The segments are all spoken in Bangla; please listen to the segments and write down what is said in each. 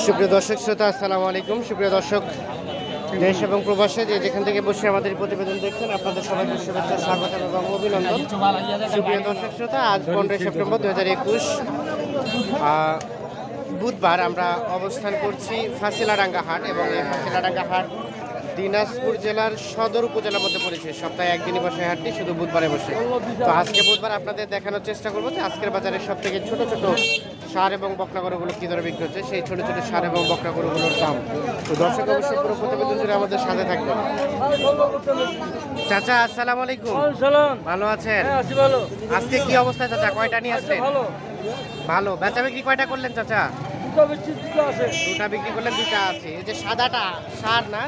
সুপ্রিয় দর্শক শ্রোতা, আসসালামু আলাইকুম। সুপ্রিয় দর্শক, দেশ এবং প্রবাসে যে যেখান থেকে বসে আমাদের প্রতিবেদন দেখছেন, আপনাদের সবাইকে শুভেচ্ছা, স্বাগত এবং অভিনন্দন। সুপ্রিয় দর্শক শ্রোতা, আজ 15 সেপ্টেম্বর 2021 বুধবার আমরা অবস্থান করছি ফাঁসিলাডাঙ্গা হাট, এবং এই ফাঁসিলাডাঙ্গা হাট দিনাজপুর জেলার সদর উপজেলার মধ্যে পড়েছে। সপ্তাহে একদিনই বসে হাটটি, শুধু বুধবারে বসে। তো আজকে বুধবার আপনাদের দেখানোর চেষ্টা করবো যে আজকের বাজারে সব থেকে ছোট ছোট সার এবং বকনা গরুগুলো কী দরে বিক্রি হচ্ছে, সেই ছোট ছোট সার এবং বকনা গরুগুলোর দাম। তো দর্শক অবশ্যই পুরো প্রতিবেদন জুড়ে আমাদের সাথে থাকবেন। চাচা আসসালামু আলাইকুম, ভালো আছেন? আজকে কি অবস্থা চাচা, কয়টা নিয়ে আসলেন? ভালো। বেচা বিক্রি কয়টা করলেন চাচা? দুটা বিক্রি করলেন, দুটা আছে। এই যে সাদাটা সার না,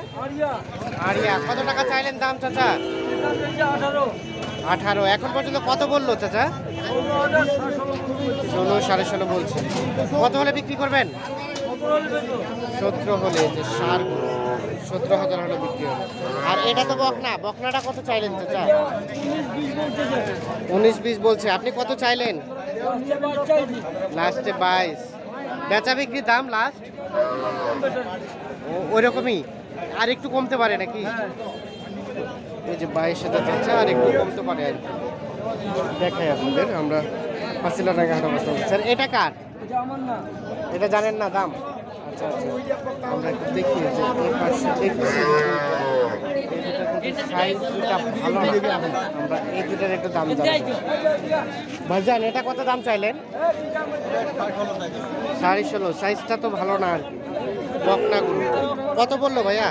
আরিয়া, কত টাকা চাইলেন দাম চাচা? 18। এখন পর্যন্ত কত বললো চাচা? 16, 16.5 বলছে। কত হলে বিক্রি করবেন? 17 হলে। যে সার 17,000 হলে বিক্রি হবে। আর এটা তো বকনা, বকনাটা কত চাইলেন চাচা? 19-20 বলছে। আপনি কত চাইলেন? লাস্টে 22। বেচা বিক্রির দাম লাস্ট ওই রকমই, আর একটু কমতে পারে নাকি? এই যে 22,000 চাচ্ছে, আর একটু কমতে পারে আর কি। দেখাই আপনাদের, আমরা ফাঁসিলাডাঙ্গা হাট অবস্থান করছি। স্যার এটা কার? এটা জানেন না দাম? আচ্ছা আচ্ছা, আমরা একটু দেখি যে এর পাশে দেখছি সাইজ দুটা ভালো না, আমরা এই দুটার একটু দাম জানবো। ভাইজান এটা কত দাম চাইলেন? 16.5। সাইজটা তো ভালো না আর কি, বকনা গরু। কত বললো ভাইয়া?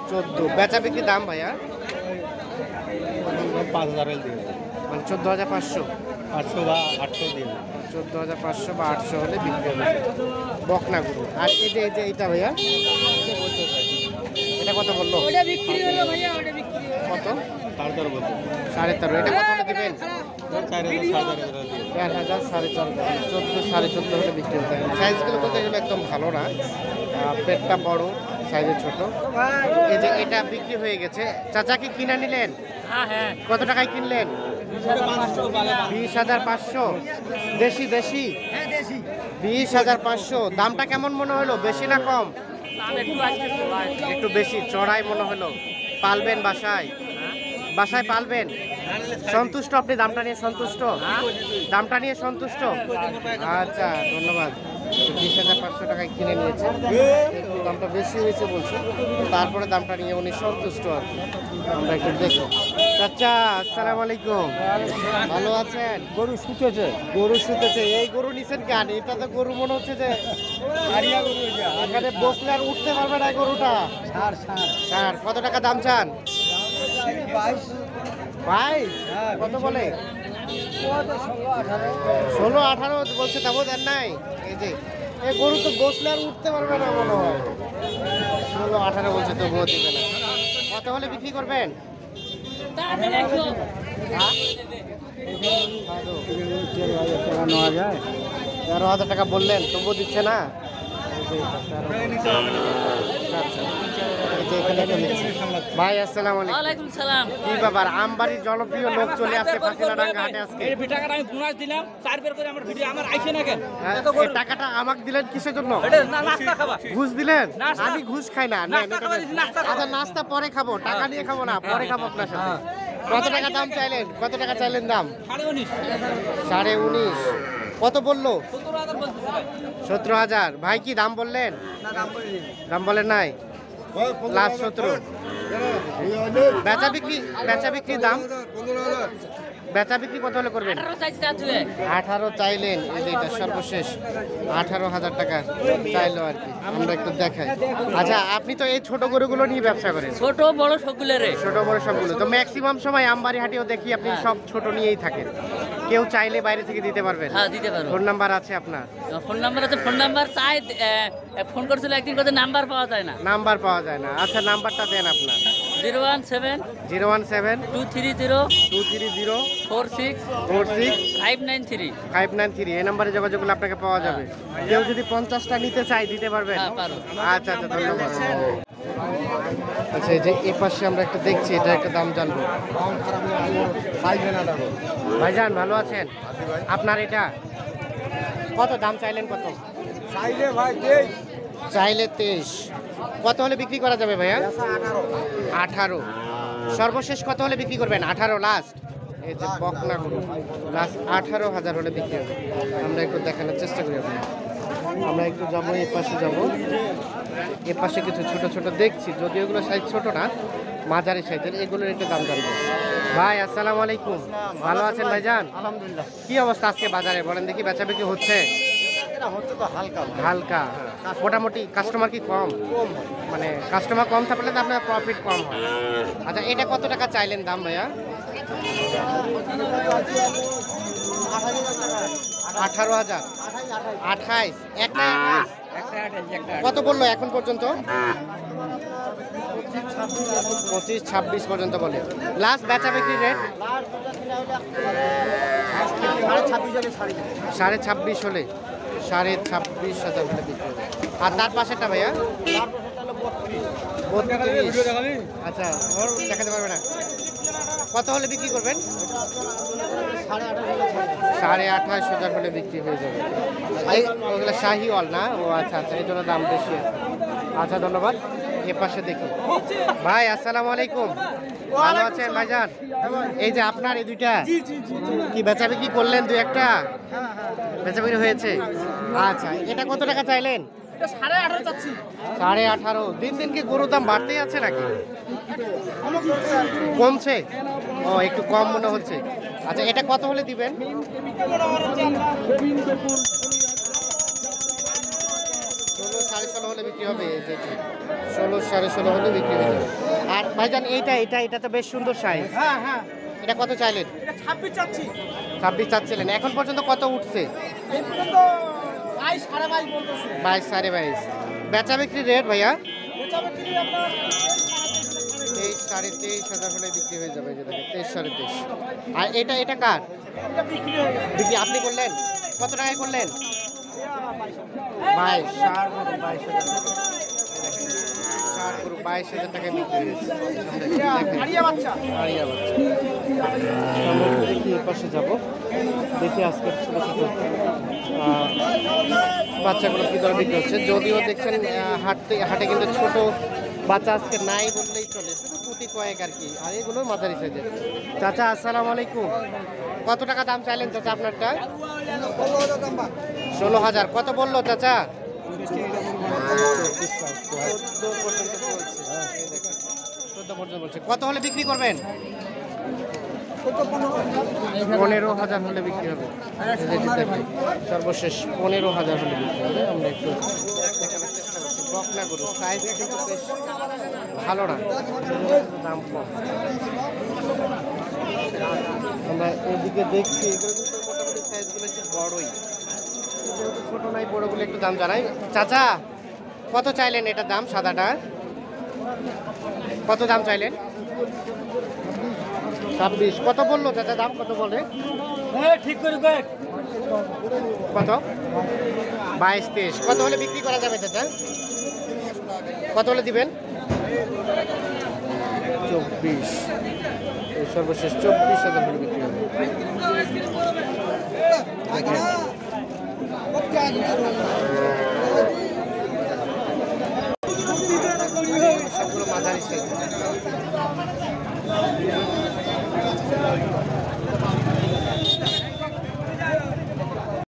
14। বেচা বিক্রি দাম ভাইয়া? 5,000 দিয়ে, মানে 14,500 800 বা 800 দিয়ে। 14,500 বা 800 হলে বিক্রি হবে বকনা গরু। আর এই যে এইটা ভাইয়া, এটা কত বললো? কত? 13.5। এটা কত হলে দেবেন? 4,000, 4,500, 14, 14.5 হলে বিক্রি হতে হবে। সাইজগুলো বলতে গেলে একদম ভালো না, পেটটা বড়, সাইজে ছোট। এই যে এটা বিক্রি হয়ে গেছে। চাচা কি কিনে নিলেন? কত টাকায় কিনলেন? 20,500। দেশি দেশি 20,500। দামটা কেমন মনে হলো, বেশি না কম? একটু বেশি চড়াই মনে হলো। পালবেন বাসায়? বাসায় পালবেন? সন্তুষ্ট আপনি দামটা নিয়ে? সন্তুষ্ট, দামটা নিয়ে সন্তুষ্ট? আচ্ছা, ধন্যবাদ। 20,500 টাকায় কিনে নিয়েছে, একটু দামটা বেশি হয়েছে বলছে, তারপরে দামটা নিয়ে উনি সন্তুষ্ট আর কি। আমরা একটু দেখি। চাচা আসসালামু আলাইকুম, ভালো আছেন? গরু শুতেছে, গরু শুতেছে। এই গরু নিছেন কেন? এটা তো গরু মনে হচ্ছে যে এখানে বসলে আর উঠতে পারবে না গরুটা। স্যার কত টাকা দাম চান? 22। কত বলে? 16-18 বলছে, তবু দেন নাই। এই যে এই গরু তো বসলে আর উঠতে পারবে না মনে হয়। 16-18 বলছে, তবুও দিবে না। কত হলে বিক্রি করবেন? 13,000 টাকা বললেন, তবুও দিচ্ছে না। ভাই আসসালামু আলাইকুম। সালাম। কি ব্যাপার, আমবাড়ির জনপ্রিয় লোক চলে আসছে ফাঁসিলাডাঙ্গা হাটে আজকে। এই টাকাটা আমি বোনাস দিলাম, 4 বের করে আমার ভিডিও আমার আইছে না কেন? এই টাকাটা আমাকে দিলেন কিসের জন্য? এটা নাস্তা খাবা। ঘুষ দিলেন? নাস্তা। আমি ঘুষ খাই না। নাস্তা খাবা, নাস্তা খাবা। আচ্ছা, নাস্তা পরে খাবো, টাকা নিয়ে খাবো না, পরে খাবো আপনার সাথে। কত টাকা দাম চাইলেন? কত টাকা চাইলেন দাম? 19.5। 19.5। কত বললো? 17,000 বলতেছে ভাই। 17,000। ভাই কি দাম বললেন? দাম বলেন নাই? লাস্ট 17। বেচা বিক্রি দাম? বেচা বিক্রি কত হলে করবেন? 18 চাইছে চাচুয়ে। 18 চাইলেন। এই যে এটা সর্বশেষ 18,000 টাকা চাইলো আর কি। আমরা একটু দেখাই। আচ্ছা, আপনি তো এই ছোট গরুগুলো নিয়ে ব্যবসা করেন? ছোট বড় সবগুলোরে। ছোট বড় সবগুলো তো ম্যাক্সিমাম সময় আমবাড়ি হাটেও দেখি আপনি সব ছোট নিয়েই থাকেন। কেউ চাইলে বাইরে থেকে দিতে পারবেন? হ্যাঁ, দিতে পারবো। ফোন নাম্বার আছে আপনার? ফোন নাম্বার আছে, ফোন নাম্বার চাই। ফোন করছিল একদিন, কথা নাম্বার পাওয়া যায় না। নাম্বার পাওয়া যায় না? আচ্ছা, নাম্বারটা দেন আপনার। 017 017 230 230 46 46 593। 593। এই নাম্বারে যোগাযোগ করলে আপনাকে পাওয়া যাবে। কেউ যদি 50টা নিতে চায় দিতে পারবেন? হ্যাঁ, পারো। আচ্ছা আচ্ছা, ধন্যবাদ। আচ্ছা, এই যে এই পাশে আমরা একটা দেখছি, এটা একটা দাম জানবো। ভাইজান ভালো আছেন? আপনার এটা কত দাম চাইলেন কত? চাইলে ভাই দেই চাইলে 23। কত হলে বিক্রি করা যাবে ভাইয়া? 18। সর্বশেষ কত হলে বিক্রি করবেন? 18 লাস্ট। এই যে বকনা গরু লাস্ট 18,000 হলে বিক্রি হবে। আমরা একটু দেখানোর চেষ্টা করি আপনাদের। আমরা একটু যাবো এই পাশে যাবো। এ পাশে কিছু ছোট ছোট দেখছি, যদিও এগুলো সাইজ ছোট না, মাঝারি সাইজের। এগুলোর একটু দাম জানবো। ভাই আসসালামু আলাইকুম, ভালো আছেন ভাইজান? আলহামদুলিল্লাহ। কি অবস্থা আজকে বাজারে বলেন দেখি, বেচা বিক্রি হচ্ছে? এটা হচ্ছে তো হালকা হালকা, মোটামুটি। কাস্টমার কি কম? কম। মানে কাস্টমার কম থাকলে তো আপনার প্রফিট কম হয়। আচ্ছা, এটা কত টাকা চাইলেন দাম ভাইয়া? 18,000। 28। এক না 28? কত বললো এখন পর্যন্ত? 25-26 পর্যন্ত বলে। লাস্ট বেচা বিক্রি রেট 26.5 হলে, 26,500 হলে বিক্রি হবে। আর তার পাশেরটা ভাইয়া 32। আচ্ছা, ওর দেখাতে পারবে না। কত হলে বিক্রি করবেন? 28,500 হলে বিক্রি হয়ে যাবে। ওগুলো শাহিওয়াল না? ও আচ্ছা আচ্ছা, এই জন্য দাম বেশি। আচ্ছা, ধন্যবাদ। এ পাশে দেখি। ভাই আসসালামু আলাইকুম, ভালো আছেন ভাইজান? এই যে আপনার এই দুইটা কি বেচা বিক্রি করলেন? দুই একটা বেচা বিক্রি হয়েছে। আচ্ছা, এটা কত টাকা চাইলেন? 18.5। দিন দিন কি গরুর দাম বাড়তেই আছে নাকি কমছে? ও, একটু কম মনে হচ্ছে। আচ্ছা, এটা কত হলে দিবেন? 16-16.5 হলে বিক্রি হবে। 16-16.5 হলে বিক্রি হয়ে যাবে। আর ভাইজান এটা তো বেশ সুন্দর সাইজ। এটা কত চাইলেন? 26 চাচ্ছিলেন। এখন পর্যন্ত কত উঠছে? 22-22.5। বেচা বিক্রি রেট ভাইয়া 23-23.5 হলে বিক্রি হয়ে যাবে। 23-23.5। আর এটা কার বিক্রি আপনি করলেন? কত টাকায় করলেন? 22,000 টাকায় বিক্রি হয়েছে। দেখি এর পাশে যাবো, দেখি আজকে ছোট ছোট বাচ্চাগুলো কি দরে বিক্রি হচ্ছে। যদিও দেখছেন হাটে কিন্তু ছোট বাচ্চা আজকে নাই বললেই চলে, শুধু কুটি কয়েক আর কি। আর এগুলো মাঝারি সাইজের। চাচা আসসালামু আলাইকুম, কত টাকা দাম চাইলেন চাচা আপনারটা? 16,000। কত বললো চাচা? 14 পর্যন্ত বলছে। 14 পর্যন্ত বলছে। কত হলে বিক্রি করবেন? 15,000 হলে বিক্রি হবে। সর্বশেষ 15,000 হলে বিক্রি হবে। আমরা একটু দেখানোর চেষ্টা করছি। বকনা গরু সাইজ কিন্তু বেশ ভালো না, দাম কম। আমরা এদিকে দেখছি, এগুলো কিন্তু মোটামুটি সাইজগুলো একটু বড়ই, যেহেতু ছোট নাই বড়গুলো একটু দাম জানাই। চাচা কত চাইলেন এটার দাম? সাদাটা কত দাম চাইলেন? 26। কত বললো চাচা দাম? কত বলে? ঠিক করে কত? 22-23। কত হলে বিক্রি করা যাবে চাচা? কত হলে দিবেন? 24। সর্বশেষ 24,000 হলে বিক্রি হবে। দেখেন